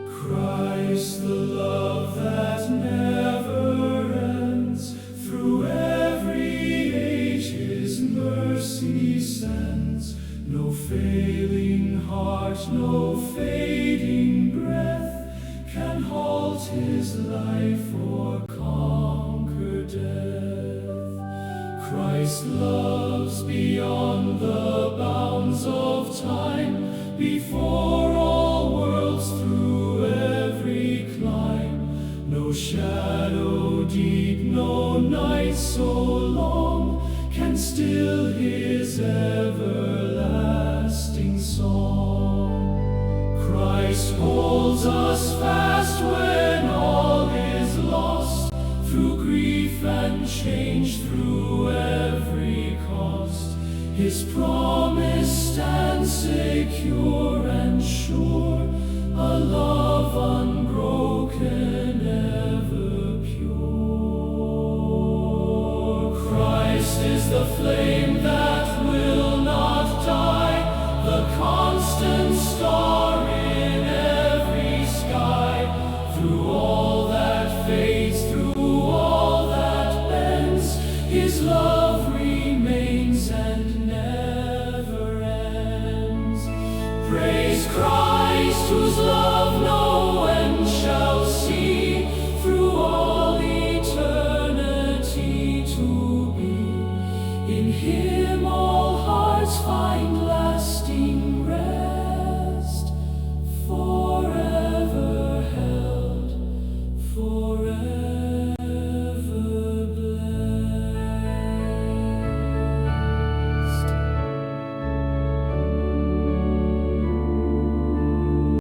Christ, the love that never ends, through every age His mercy sends. No failing heart, no fading breath can halt His life or conquer death. Christ loves beyond the bounds of time, before all worlds, through every clime. No shadow deep, no night so long can still His everlasting song. Christ holds us fast when all is lost, through grief and change, through every cost. His promise stands secure and sure, a love unbroken.